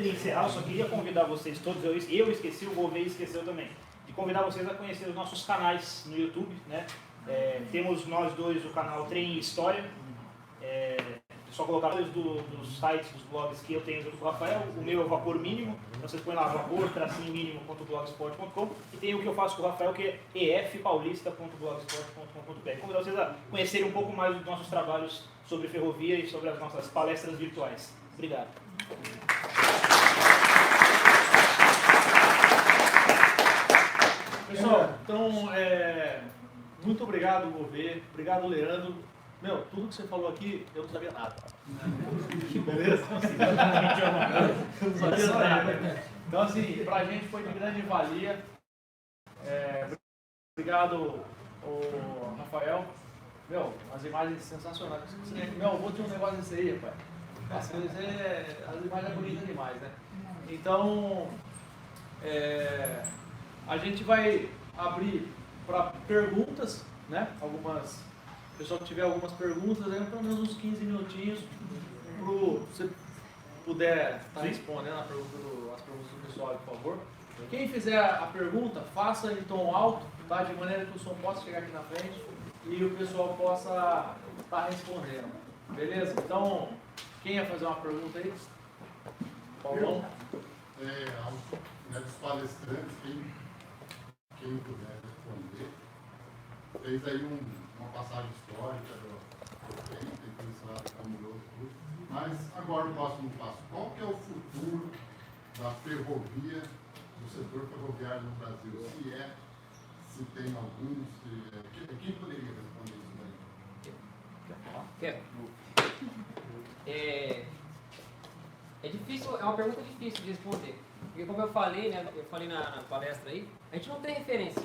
de encerrar, eu só queria convidar vocês todos, eu esqueci, o Gouveia esqueceu também, de convidar vocês a conhecer os nossos canais no YouTube, né? Temos nós dois o canal Trem e História, é só colocar os dos sites, dos blogs que eu tenho junto com o Rafael. O meu é o Vapor Mínimo, então vocês põem lá vapor-mínimo.blogspot.com, e tem o que eu faço com o Rafael, que é efpaulista.blogspot.com.br. Convidar vocês a conhecerem um pouco mais dos nossos trabalhos sobre ferrovia e sobre as nossas palestras virtuais. Obrigado. Pessoal, então, muito obrigado, Gouveia, obrigado, Leandro. Meu, tudo que você falou aqui, eu não sabia nada. Beleza? Eu não sabia nada. Então, assim, pra gente foi de grande valia. Obrigado, Rafael. Meu, as imagens sensacionais. Meu avô tinha um negócio desse aí, rapaz. As imagens é bonita demais, né? Então, a gente vai abrir para perguntas, né? O pessoal que tiver algumas perguntas, aí pelo menos uns 15 minutinhos, se você puder estar respondendo as perguntas do pessoal, por favor. Quem fizer a pergunta, faça em tom alto, tá? De maneira que o som possa chegar aqui na frente e o pessoal possa estar respondendo. Beleza? Então, quem ia fazer uma pergunta aí? Paulão? Dos palestrantes, quem puder responder, fez aí uma passagem histórica do tempo, tem esse lado famoso, mas agora o próximo passo, qual que é o futuro da ferrovia, do setor ferroviário no Brasil? Se tem algum, quem poderia responder isso daí? É difícil, é uma pergunta difícil de responder. Porque como eu falei, né, na palestra aí, a gente não tem referência.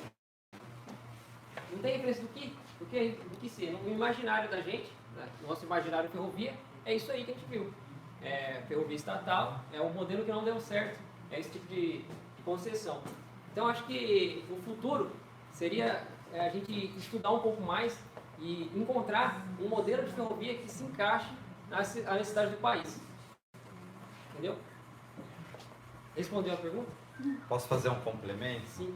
Não tem referência do que ser. No imaginário da gente, né, no nosso imaginário ferrovia, é isso aí que a gente viu. Ferrovia estatal, é um modelo que não deu certo, é esse tipo de concessão. Então acho que o futuro seria a gente estudar um pouco mais e encontrar um modelo de ferrovia que se encaixe na necessidade do país. Entendeu? Respondeu a pergunta? Posso fazer um complemento? Sim.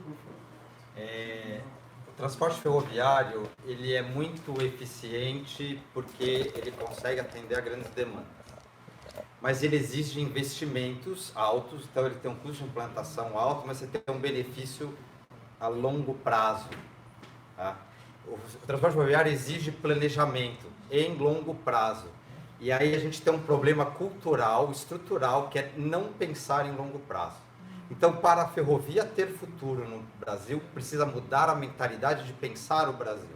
O transporte ferroviário ele é muito eficiente porque ele consegue atender a grandes demandas. Mas ele exige investimentos altos, então ele tem um custo de implantação alto, mas você tem um benefício a longo prazo. Tá? O transporte ferroviário exige planejamento em longo prazo. E aí a gente tem um problema cultural, estrutural, que é não pensar em longo prazo. Então, para a ferrovia ter futuro no Brasil, precisa mudar a mentalidade de pensar o Brasil.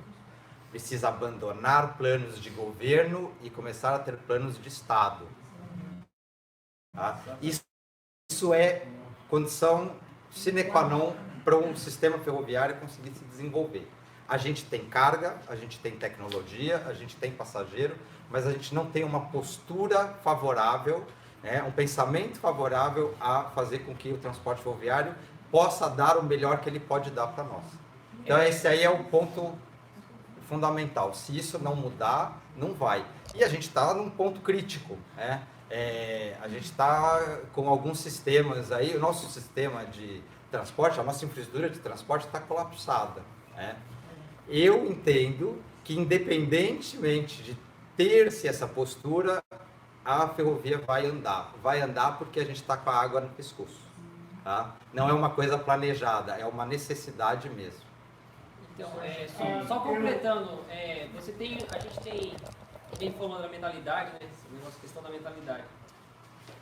Precisa abandonar planos de governo e começar a ter planos de Estado. Tá? Isso é condição sine qua non para um sistema ferroviário conseguir se desenvolver. A gente tem carga, a gente tem tecnologia, a gente tem passageiro, mas a gente não tem uma postura favorável, um pensamento favorável a fazer com que o transporte ferroviário possa dar o melhor que ele pode dar para nós. Então esse aí é o ponto fundamental. Se isso não mudar, não vai. E a gente está num ponto crítico, né? A gente está com alguns sistemas aí, o nosso sistema de transporte, a nossa infraestrutura de transporte está colapsada, né? Eu entendo que, independentemente de ter-se essa postura, a ferrovia vai andar porque a gente está com a água no pescoço, tá? Não é uma coisa planejada, é uma necessidade mesmo. Então, só completando, a gente tem, quem falou da mentalidade, né, essa questão da mentalidade,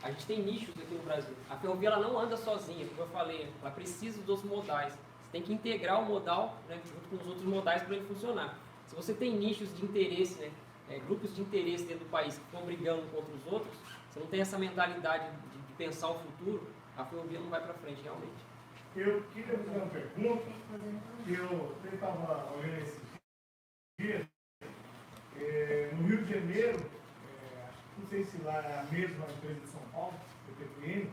a gente tem nichos aqui no Brasil. A ferrovia ela não anda sozinha, como eu falei, ela precisa dos modais. Você tem que integrar o modal, né, junto com os outros modais para ele funcionar. Se você tem nichos de interesse, né, grupos de interesse dentro do país que estão brigando contra os outros, você não tem essa mentalidade de pensar o futuro, a ferrovia não vai para frente realmente. Eu queria fazer uma pergunta que eu estava olhando esses dias. No Rio de Janeiro, não sei se lá é a mesma empresa de São Paulo, PPM,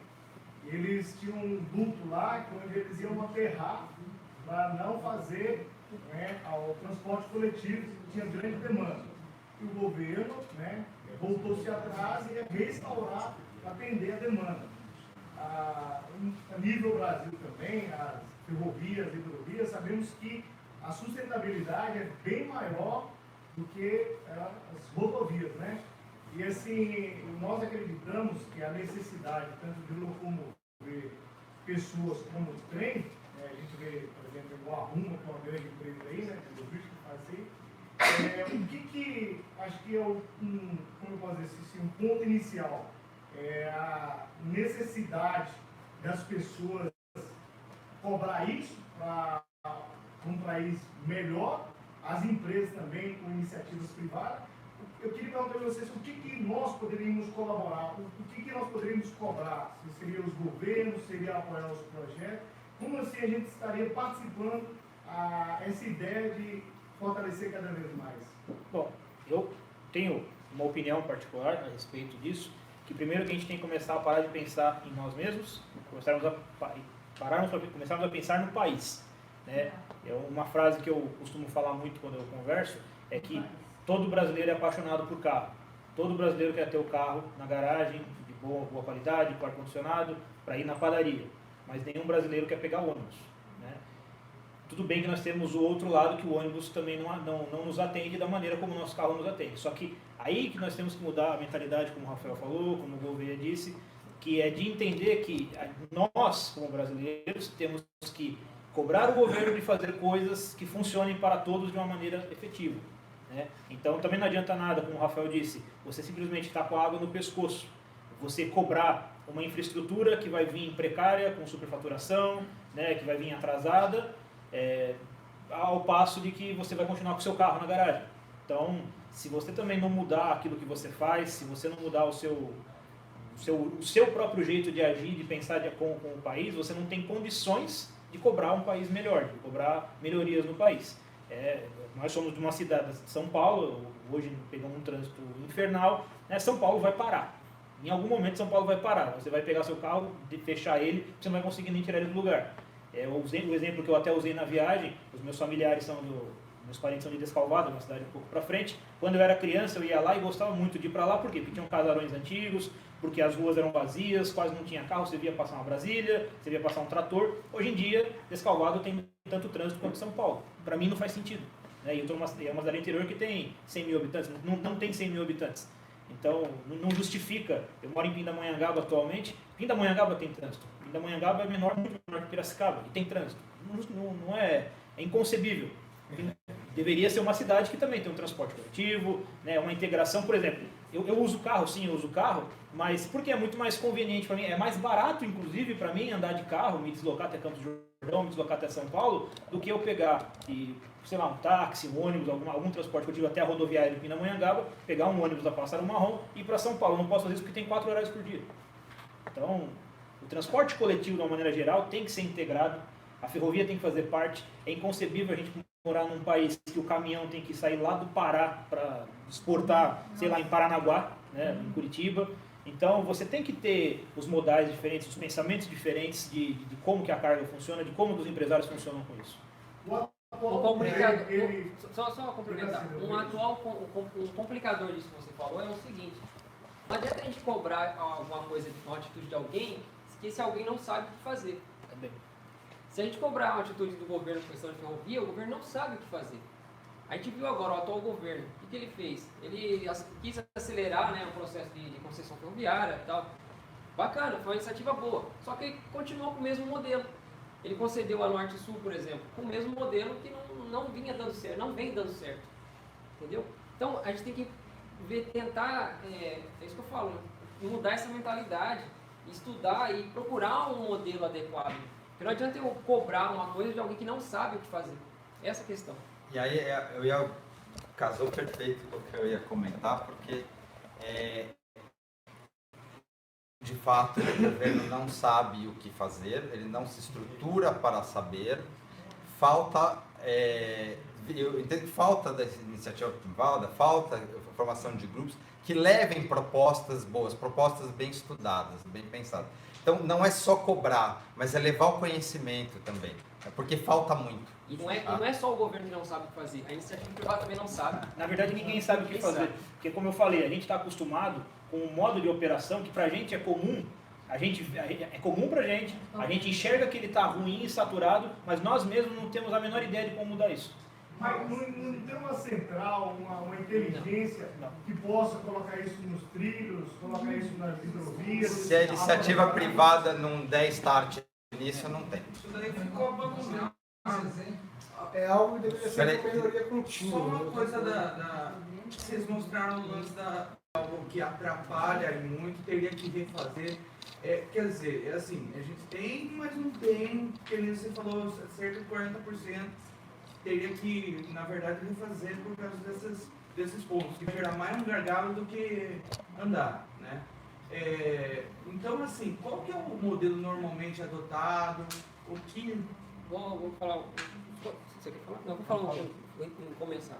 eles tinham um duto lá onde eles iam aterrar para não fazer o transporte coletivo, que tinha grande demanda. E o governo voltou-se atrás e ia restaurar para atender a demanda. a nível Brasil também, as ferrovias e hidrovias, sabemos que a sustentabilidade é bem maior do que as rodovias, né? E assim, nós acreditamos que a necessidade tanto de locomover pessoas como o trem, né? A gente vê, por exemplo, o Arruma, que é uma grande empresa aí, né? Do bicho que faz assim. O que acho que é como eu posso dizer assim, um ponto inicial, é a necessidade das pessoas cobrar isso para um país melhor, as empresas também com iniciativas privadas. Eu queria perguntar para vocês o que nós poderíamos colaborar, o que nós poderíamos cobrar, se seria os governos, seria apoiar os projetos, como assim a gente estaria participando essa ideia de fortalecer cada vez mais? Bom, eu tenho uma opinião particular a respeito disso, que primeiro que a gente tem que começar a parar de pensar em nós mesmos, começarmos a pensar no país. Né? É uma frase que eu costumo falar muito quando eu converso, é que todo brasileiro é apaixonado por carro. Todo brasileiro quer ter o carro na garagem, de boa qualidade, com ar-condicionado, para ir na padaria. Mas nenhum brasileiro quer pegar ônibus. Né? Tudo bem que nós temos o outro lado, que o ônibus também não nos atende da maneira como o nosso carro nos atende. Só que aí que nós temos que mudar a mentalidade, como o Rafael falou, como o Gouveia disse, que é de entender que nós, como brasileiros, temos que cobrar o governo de fazer coisas que funcionem para todos de uma maneira efetiva. Né? Então também não adianta nada, como o Rafael disse, você simplesmente está com a água no pescoço. Você cobrar uma infraestrutura que vai vir precária, com superfaturação, né, que vai vir atrasada, ao passo de que você vai continuar com o seu carro na garagem. Então, se você também não mudar aquilo que você faz, se você não mudar o seu próprio jeito de agir, de pensar com o país, você não tem condições de cobrar um país melhor, de cobrar melhorias no país. Nós somos de uma cidade, São Paulo, hoje pegamos um trânsito infernal, né? São Paulo vai parar. Em algum momento São Paulo vai parar. Você vai pegar seu carro, fechar ele, você não vai conseguir nem tirar ele do lugar. O exemplo que eu até usei na viagem, os meus familiares meus parentes são de Descalvado, uma cidade um pouco para frente. Quando eu era criança, eu ia lá e gostava muito de ir para lá, por quê? Porque tinham casarões antigos, porque as ruas eram vazias, quase não tinha carro, você via passar uma Brasília, você via passar um trator. Hoje em dia, Descalvado tem tanto trânsito quanto São Paulo. Para mim não faz sentido. Né? Eu estou numa cidade interior que tem 100 mil habitantes, não tem 100 mil habitantes. Então, não justifica. Eu moro em Pindamonhangaba atualmente. Pindamonhangaba tem trânsito. Pindamonhangaba é muito menor que Piracicaba e tem trânsito. Não é inconcebível. Deveria ser uma cidade que também tem um transporte coletivo, né, uma integração. Por exemplo, eu uso carro, sim, eu uso carro, mas porque é muito mais conveniente para mim, é mais barato, inclusive, para mim andar de carro, me deslocar até Campos do Jordão, me deslocar até São Paulo, do que eu pegar um táxi, um ônibus, algum transporte coletivo até a rodoviária de Pindamonhangaba, pegar um ônibus da Pássaro Marrom e ir para São Paulo. Eu não posso fazer isso porque tem 4 horários por dia. Então, o transporte coletivo, de uma maneira geral, tem que ser integrado, a ferrovia tem que fazer parte. É inconcebível a gente morar num país que o caminhão tem que sair lá do Pará para exportar, sei lá, em Paranaguá, né, em Curitiba. Então, você tem que ter os modais diferentes, os pensamentos diferentes de como que a carga funciona, de como os empresários funcionam com isso. Só complementar. Um complicador disso que você falou é o seguinte: não adianta a gente cobrar alguma coisa, uma atitude de alguém, que esse alguém não sabe o que fazer. Também. Se a gente cobrar uma atitude do governo em questão de ferrovia, o governo não sabe o que fazer. A gente viu agora o atual governo, o que ele fez? Ele quis acelerar, né, o processo de concessão ferroviária e tal. Bacana, foi uma iniciativa boa. Só que ele continuou com o mesmo modelo. Ele concedeu a Norte e Sul, por exemplo, com o mesmo modelo que não vinha dando certo, não vem dando certo. Entendeu? Então a gente tem que tentar, é isso que eu falo, mudar essa mentalidade, estudar e procurar um modelo adequado. Porque não adianta eu cobrar uma coisa de alguém que não sabe o que fazer. Essa é a questão. E aí casou perfeito com o que eu ia comentar, porque de fato o governo não sabe o que fazer, ele não se estrutura para saber, eu entendo que falta da iniciativa privada, falta formação de grupos que levem propostas boas, propostas bem estudadas, bem pensadas. Então não é só cobrar, mas é levar o conhecimento também, porque falta muito. E não é só o governo que não sabe o que fazer, a iniciativa privada também não sabe. Na verdade, ninguém sabe o que fazer. Porque, como eu falei, a gente está acostumado com um modo de operação que para a gente é comum. é comum pra gente, a gente enxerga que ele está ruim e saturado, mas nós mesmos não temos a menor ideia de como mudar isso. Mas não tem uma central, uma inteligência que possa colocar isso nos trilhos, colocar isso nas hidrovias? Se a iniciativa privada não der start nisso, não tem. Isso daí ficou abandonado. É algo que deveria ser Peraí. uma melhoria contínua. Só uma coisa vocês mostraram o lance algo que atrapalha e muito, teria que refazer. Quer dizer, é assim, a gente tem, mas não tem, que nem você falou, cerca de 40%. Teria que, na verdade, refazer por causa desses pontos, que vai gerar mais um gargalo do que andar, né? Então, assim, qual que é o modelo normalmente adotado? O que... Vou falar. Você quer falar? Não, vou falar vou começar.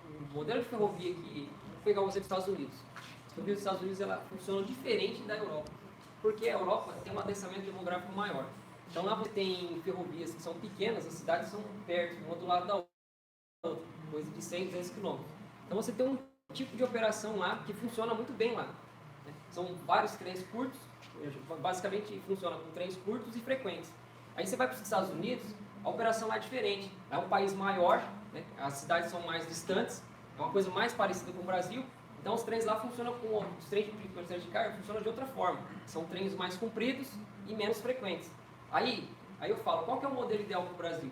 O modelo de ferrovia que. Vou pegar você dos Estados Unidos. A ferrovia dos Estados Unidos ela funciona diferente da Europa. Porque a Europa tem um adensamento demográfico maior. Então lá você tem ferrovias que são pequenas, as cidades são perto, uma do lado da outra, coisa de 100, 200 quilômetros. Então você tem um tipo de operação lá que funciona muito bem lá. Né? São vários trens curtos, basicamente funciona com trens curtos e frequentes. Aí você vai para os Estados Unidos, a operação lá é diferente. É um país maior, né? As cidades são mais distantes, é uma coisa mais parecida com o Brasil. Então os trens lá funcionam os trens de carga funcionam de outra forma. São trens mais compridos e menos frequentes. Aí eu falo, qual que é o modelo ideal para o Brasil?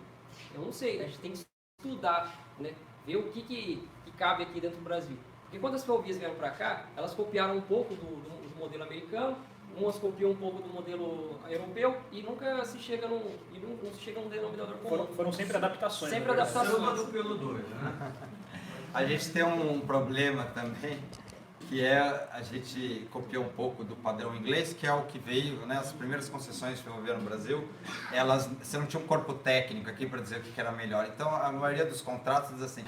Eu não sei, a gente tem que estudar, né? Ver o que cabe aqui dentro do Brasil. Porque quando as ferrovias vieram para cá, elas copiaram um pouco do modelo americano, umas copiam um pouco do modelo europeu e nunca se chega num denominador comum. Foram sempre adaptações. Sempre na verdade. adaptações. pelo 2, né? A gente tem um problema também, que é a gente copiou um pouco do padrão inglês, que é o que veio, né, as primeiras concessões de ferrovia no Brasil, você não tinha um corpo técnico aqui para dizer o que era melhor. Então, a maioria dos contratos diz assim,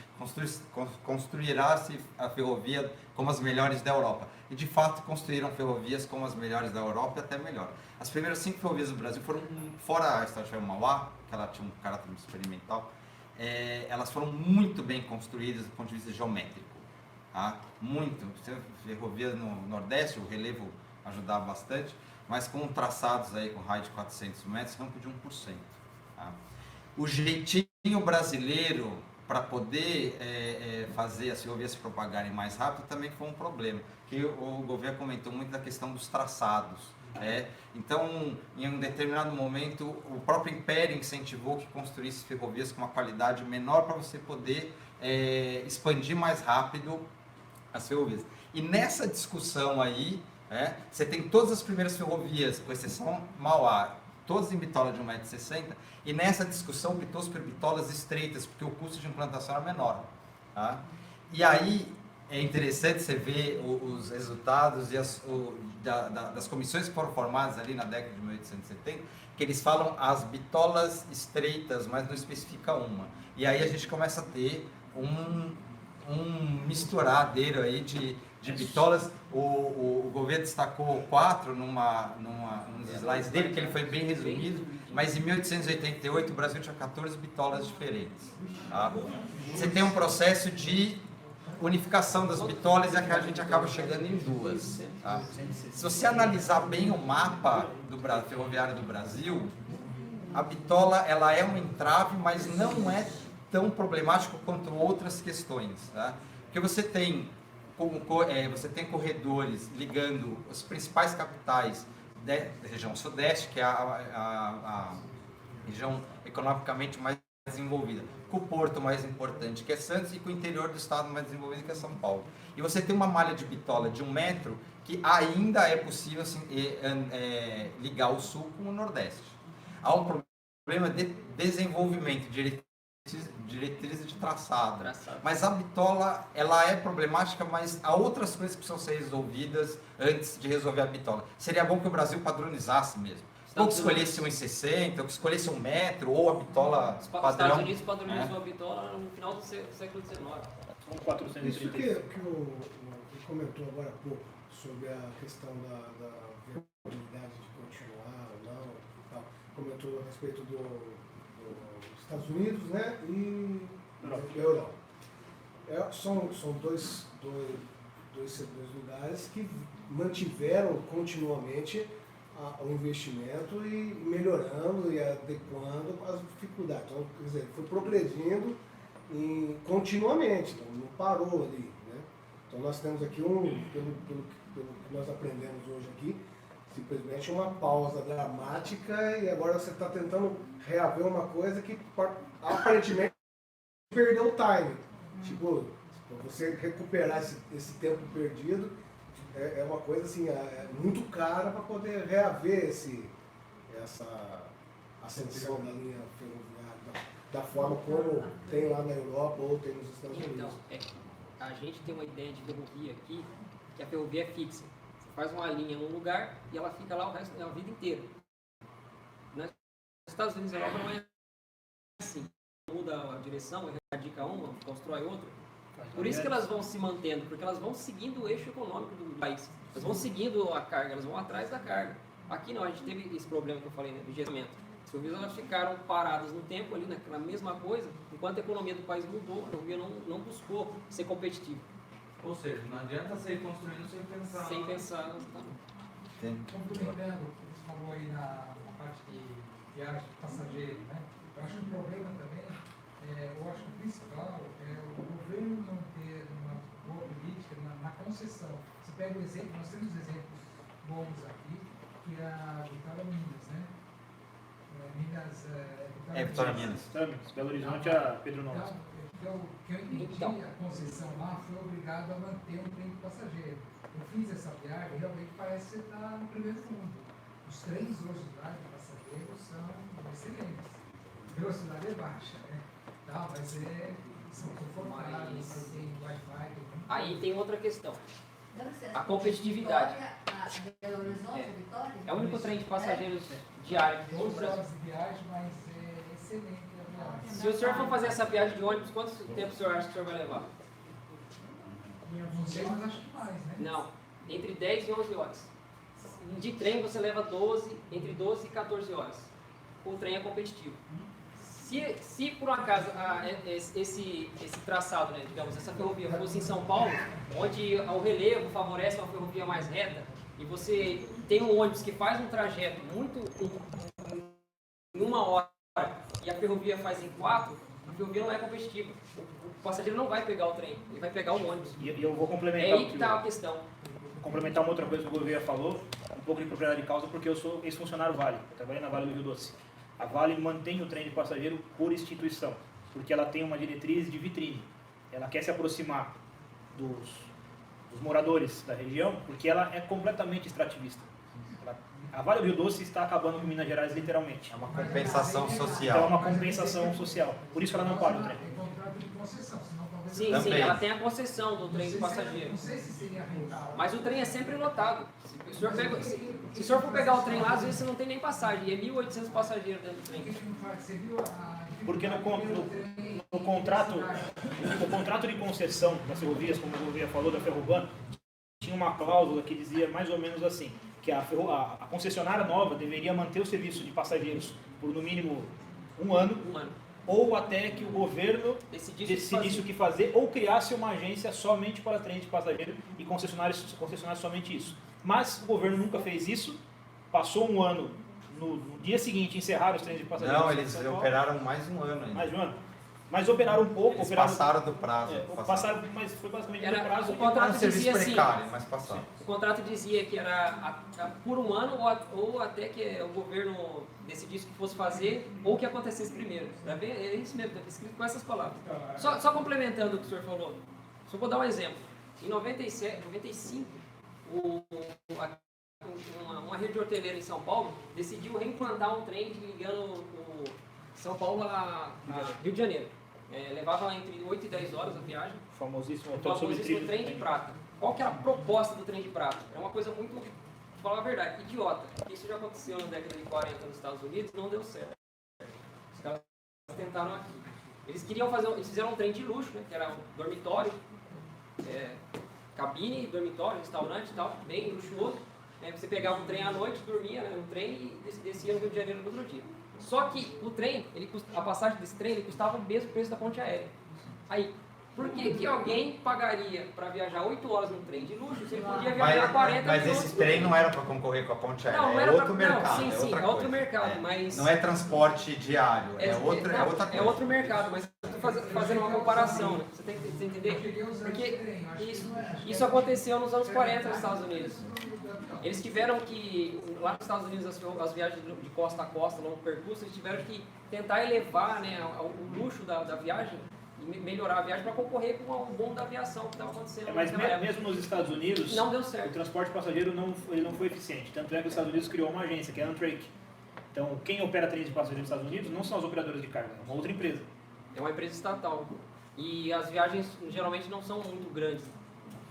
construirá-se a ferrovia como as melhores da Europa. E, de fato, construíram ferrovias como as melhores da Europa e até melhor. As primeiras 5 ferrovias do Brasil foram, fora a Estrada de Mauá, que ela tinha um caráter experimental, elas foram muito bem construídas do ponto de vista geométrico. Tá? Muito. Ferrovia no Nordeste, o relevo ajudava bastante, mas com traçados aí com raio de 400 metros, rampa de 1%. Tá? O jeitinho brasileiro para poder fazer as ferrovias se propagarem mais rápido também foi um problema, que o governo comentou muito da questão dos traçados. Então, em um determinado momento, o próprio Império incentivou que construísse ferrovias com uma qualidade menor para você poder expandir mais rápido as ferrovias. E nessa discussão aí, você tem todas as primeiras ferrovias, com exceção Mauá, todas em bitola de 1,60 m, e nessa discussão optou-se por bitolas estreitas, porque o custo de implantação era menor. Tá? E aí é interessante você ver os resultados das comissões que foram formadas ali na década de 1870, que eles falam as bitolas estreitas, mas não especifica uma. E aí a gente começa a ter um misturadeiro aí de bitolas. O governo destacou 4 nos slides dele, que ele foi bem resumido, mas em 1888 o Brasil tinha 14 bitolas diferentes. Tá? Você tem um processo de unificação das bitolas e a gente acaba chegando em 2. Tá? Se você analisar bem o mapa ferroviário do Brasil, a bitola ela é um entrave, mas não é tão problemático quanto outras questões. Tá? Porque você tem corredores ligando as principais capitais da região sudeste, que é a região economicamente mais desenvolvida, com o porto mais importante, que é Santos, e com o interior do estado mais desenvolvido, que é São Paulo. E você tem uma malha de bitola de 1 metro que ainda é possível assim, ligar o sul com o nordeste. Há um problema de desenvolvimento, diretriz de traçado. Mas a bitola, ela é problemática, mas há outras coisas que precisam ser resolvidas antes de resolver a bitola. Seria bom que o Brasil padronizasse mesmo. Ou que escolhesse 1,60, ou que escolhesse 1 metro, ou a bitola padrão. Os Estados Unidos padronizou a bitola no final do século XIX. São 430. Isso que o comentou agora há pouco, sobre a questão da viabilidade de continuar ou não, e tal. Comentou a respeito dos Estados Unidos, né, e Europa. São dois lugares que mantiveram continuamente o investimento e melhorando e adequando as dificuldades. Então, quer dizer, foi progredindo continuamente, então não parou ali, né? Então nós temos aqui pelo que nós aprendemos hoje aqui, simplesmente uma pausa dramática e agora você está tentando reaver uma coisa que aparentemente perdeu o time. Tipo, para você recuperar esse tempo perdido, é uma coisa assim, muito cara para poder reaver essa ascensão da linha ferroviária, da forma como tem lá na Europa ou tem nos Estados Unidos. Então, a gente tem uma ideia de ferrovia aqui, que a ferrovia é fixa. Você faz uma linha num lugar e ela fica lá o resto da vida inteira. Nos Estados Unidos e Europa não é assim. Muda a direção, erradica uma, constrói outra. Por isso que elas vão se mantendo, porque elas vão seguindo o eixo econômico do país. Elas vão seguindo a carga, elas vão atrás da carga. Aqui não, a gente teve esse problema que eu falei, né, do gerenciamento. As ferrovias elas ficaram paradas no tempo ali, naquela mesma coisa, enquanto a economia do país mudou, a ferrovia não buscou ser competitiva. Ou seja, não adianta sair construindo sem pensar. Sem pensar. Complementando o que você falou aí na parte de viagem de passageiro, né? Eu acho que o problema também, eu acho que o principal é o governo não ter uma boa política na concessão. Você pega o exemplo, nós temos exemplos bons aqui, que é a Vitória Minas, né? Minas... Vitória Minas. Belo Horizonte a Pedro Noves. Então, o que eu entendi, a concessão lá foi obrigado a manter um trem de passageiro. Eu fiz essa viagem e realmente parece que você está no primeiro mundo. Os trens hoje lá de passageiros são excelentes. A velocidade é baixa, né? Tá, mas são confortáveis, tem Wi-Fi. Aí tem outra questão. A competitividade. Belo Horizonte, Vitória? É o único trem de passageiros diário que tem no 12 Brasil. horas de viagem, mas é excelente a viagem. Se o senhor for fazer essa viagem de ônibus, quanto tempo o senhor acha que o senhor vai levar? Não sei, mas acho que mais, né? Não, entre 10 e 11 horas. De trem você leva entre 12 e 14 horas. O trem é competitivo. Se por um acaso esse traçado, né, digamos, essa ferrovia fosse em São Paulo, onde o relevo favorece uma ferrovia mais reta, e você tem um ônibus que faz um trajeto muito em 1 hora e a ferrovia faz em 4, a ferrovia não é competitiva. O passageiro não vai pegar o trem, ele vai pegar o ônibus. E eu vou complementar É aí que está a questão. Vou complementar uma outra coisa que o Gouveia falou, um pouco de propriedade de causa, porque eu sou ex-funcionário Vale, eu trabalhei na Vale do Rio Doce. A Vale mantém o trem de passageiro por instituição, porque ela tem uma diretriz de vitrine. Ela quer se aproximar dos moradores da região, porque ela é completamente extrativista. A Vale do Rio Doce está acabando com Minas Gerais, literalmente. É uma compensação Então é social. uma compensação social. Por isso ela não para o trem. Tem contrato de concessão, senão talvez... Sim, Também. ela tem a concessão do trem de passageiro. Não sei se seria rentável. Mas o trem é sempre lotado. Se o senhor for pegar o trem lá, às vezes você não tem nem passagem. E é 1.800 passageiros dentro do trem. Você viu a... Porque no contrato de concessão das ferrovias, como o Gouveia falou, da Ferroban, tinha uma cláusula que dizia mais ou menos assim, que a concessionária nova deveria manter o serviço de passageiros por no mínimo 1 ano, ou até que o governo decidisse o que fazer, ou criasse uma agência somente para trem de passageiro e concessionários somente isso. Mas o governo nunca fez isso, passou 1 ano, no dia seguinte encerraram os trens de passageiros. Não, eles operaram mais 1 ano ainda. Mais de 1 ano. Mas operaram um pouco. Eles passaram do prazo. Passaram, mas foi basicamente do prazo. O contrato um serviço dizia assim, precário, mas passaram. o contrato dizia que era por 1 ano ou até que o governo decidisse o que fosse fazer ou o que acontecesse primeiro. É isso mesmo, está escrito com essas palavras. Só complementando o que o senhor falou, só vou dar um exemplo. Em 95, uma rede hoteleira em São Paulo decidiu reimplantar um trem ligando o São Paulo a Rio de Janeiro. Levava entre 8 e 10 horas a viagem. O famosíssimo trem de prata. Qual que é a proposta do trem de prata? É uma coisa muito, vou falar a verdade, idiota. Isso já aconteceu na década de 40 nos Estados Unidos e não deu certo. Os caras tentaram aqui. Eles fizeram um trem de luxo, né, que era um dormitório, cabine, dormitório, restaurante e tal, bem luxuoso. Você pegava um trem à noite, dormia no trem e descia no Rio de Janeiro no outro dia. Só que o trem, a passagem desse trem, ele custava o mesmo preço da ponte aérea. Aí, Por que alguém pagaria para viajar 8 horas no trem de luxo se ele podia viajar 40 mas minutos? esse trem não era para concorrer com a ponte aérea, Não é era outro pra, mercado. não, sim, é sim, outra é outro coisa. mercado, mas... Não é transporte diário, é outra coisa. É outro mercado, mas eu estou fazendo uma comparação, né? Você tem que entender. Porque isso aconteceu nos anos 40 nos Estados Unidos. Eles tiveram que, lá nos Estados Unidos, as viagens de costa a costa, longo percurso, eles tiveram que tentar elevar, né, o luxo da viagem e melhorar a viagem para concorrer com o boom da aviação que estava acontecendo. Mas mesmo nos Estados Unidos, não deu certo. O transporte passageiro não foi eficiente. Tanto é que os Estados Unidos criou uma agência, que é a Amtrak. Então, quem opera trens de passageiros nos Estados Unidos não são as operadoras de carga, é uma outra empresa. É uma empresa estatal. E as viagens geralmente não são muito grandes,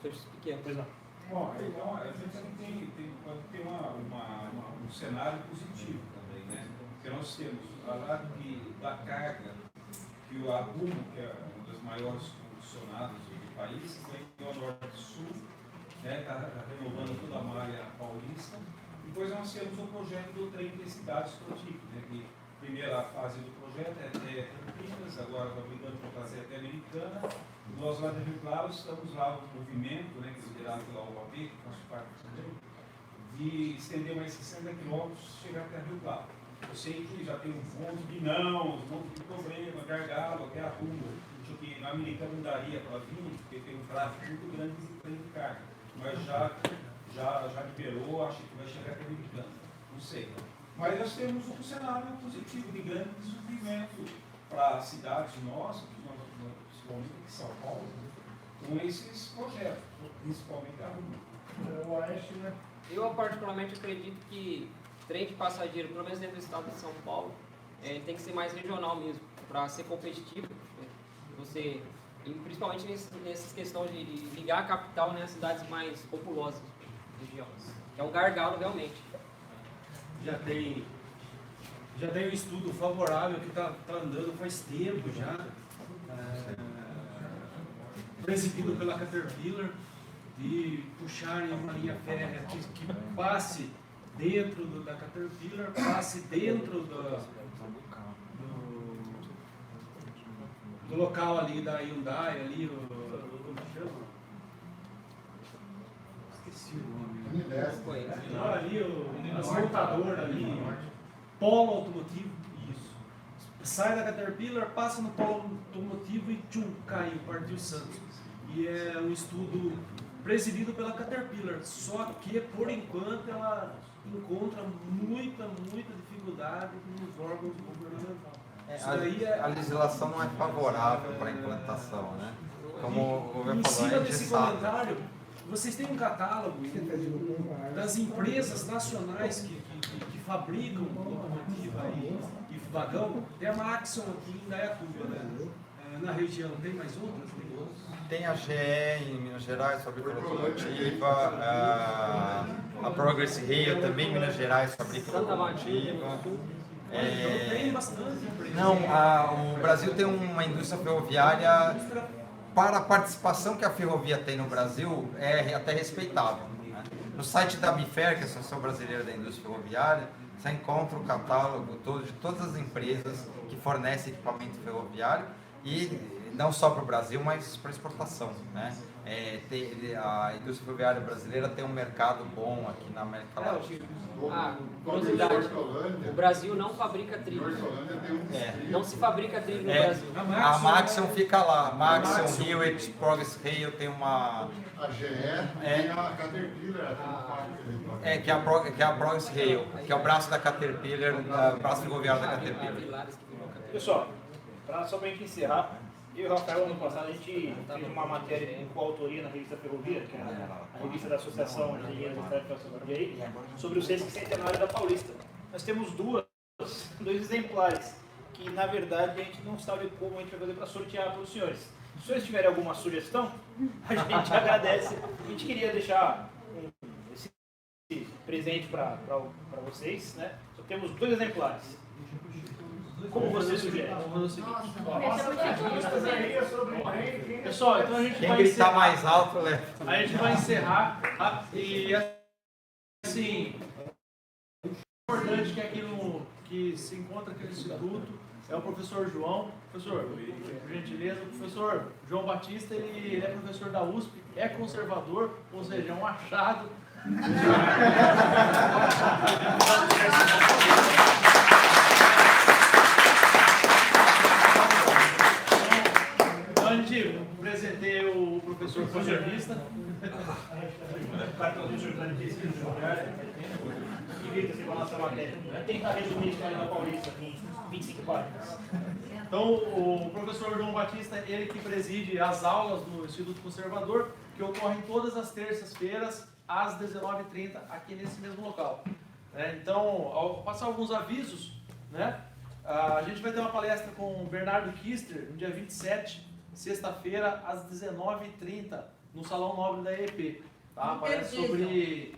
trechos pequenos. Pois não. Bom, então a gente pode ter um cenário positivo também, né? Porque nós temos, ao lado da carga, que a Rumo, que é uma das maiores funcionárias do país, vem ao norte e sul, né? Está renovando toda a malha paulista. Depois nós temos o projeto do trem de cidades protípicas, né? Que a primeira fase do projeto é até Campinas, agora está brigando para trazer até Americana. Nós lá de Rio Claro estamos lá no movimento, né, que é liderado pela UAB, que faz parte também, de estender mais 60 quilômetros e chegar até Rio Claro. Eu sei que já tem um monte de não, um monte de problema, gargalo, até a Rumo, que na Americana não daria para vir, porque tem um tráfego muito grande de trem de carga. Mas já liberou, acho que vai chegar até Americana, não sei. Mas nós temos um cenário positivo de grande desenvolvimento para cidades nossas, principalmente aqui em São Paulo, com esses projetos, principalmente a Rumo. O Oeste, né? Eu, particularmente, acredito que trem de passageiro, pelo menos dentro do estado de São Paulo, tem que ser mais regional mesmo, para ser competitivo. Né? Você, e principalmente nessas questões de ligar a capital, né, às cidades mais populosas da região. É um gargalo, realmente. Já tem um estudo favorável que está andando faz tempo já, presidido pela Caterpillar, de puxarem uma linha férrea que passe dentro da Caterpillar, passe dentro do local ali da Hyundai, ali, como chama? Esqueci o nome. Ali, as montadoras ali, polo automotivo, isso. Sai da Caterpillar, passa no polo automotivo e tchum, caiu, partiu Santos. E é um estudo presidido pela Caterpillar, só que por enquanto ela encontra muita dificuldade nos órgãos governamentais. A legislação não é favorável para a implantação, né? Como o governo falou, em cima desse comentário, vocês têm um catálogo das empresas nacionais que fabricam locomotiva e vagão. Tem a Maxion aqui em Indaiatuba, né? Na região, tem mais outras? Tem a GE em Minas Gerais, fabrica locomotiva, a Progress Rail também em Minas Gerais fabrica locomotiva. Tem bastante empresa. Não, o Brasil tem uma indústria ferroviária, para a participação que a ferrovia tem no Brasil, é até respeitável. Né? No site da BIFER, que é a Associação Brasileira da Indústria Ferroviária, você encontra o catálogo todo de todas as empresas que fornecem equipamento ferroviário, e não só para o Brasil, mas para exportação. Né? A indústria ferroviária brasileira tem um mercado bom aqui na América Latina. Curiosidade, o Brasil não fabrica trilho. Não se fabrica trilho no Brasil. A Maxion fica lá. Maxion, Hewitt, Progress Rail tem uma... A GE e a Caterpillar. Que é a Progress Rail, que é o braço da Caterpillar, o braço ferroviário da Caterpillar. Pessoal, só para a gente encerrar, eu e o Rafael, ano passado, a gente fez uma matéria com coautoria na revista Ferrovia, que é a revista da Associação de Engenheiros do Estado de Ferrovia, sobre o 60º da Paulista. Nós temos dois exemplares, que na verdade a gente não sabe como a gente vai fazer para sortear para os senhores. Se os senhores tiverem alguma sugestão, a gente agradece. A gente queria deixar esse presente para vocês, né? Só temos 2 exemplares. Como você sugere? Pessoal, então a gente Quem vai gritar encerrar. mais alto, leva. A gente vai encerrar e assim, o importante que é que se encontra aqui no Instituto é o professor João. Professor, por gentileza, o professor João Batista, ele é professor da USP, é conservador, ou seja, é um achado. Então a gente apresentei o professor conservista. Tentar resumir a história da Paulista em 25 páginas. Então, o professor João Batista, ele que preside as aulas do Instituto Conservador, que ocorrem todas as terças-feiras, às 19h30, aqui nesse mesmo local. Então, ao passar alguns avisos, né, a gente vai ter uma palestra com o Bernardo Kister, no dia 27, sexta-feira, às 19h30, no Salão Nobre da EEP. Tá? Palestra sobre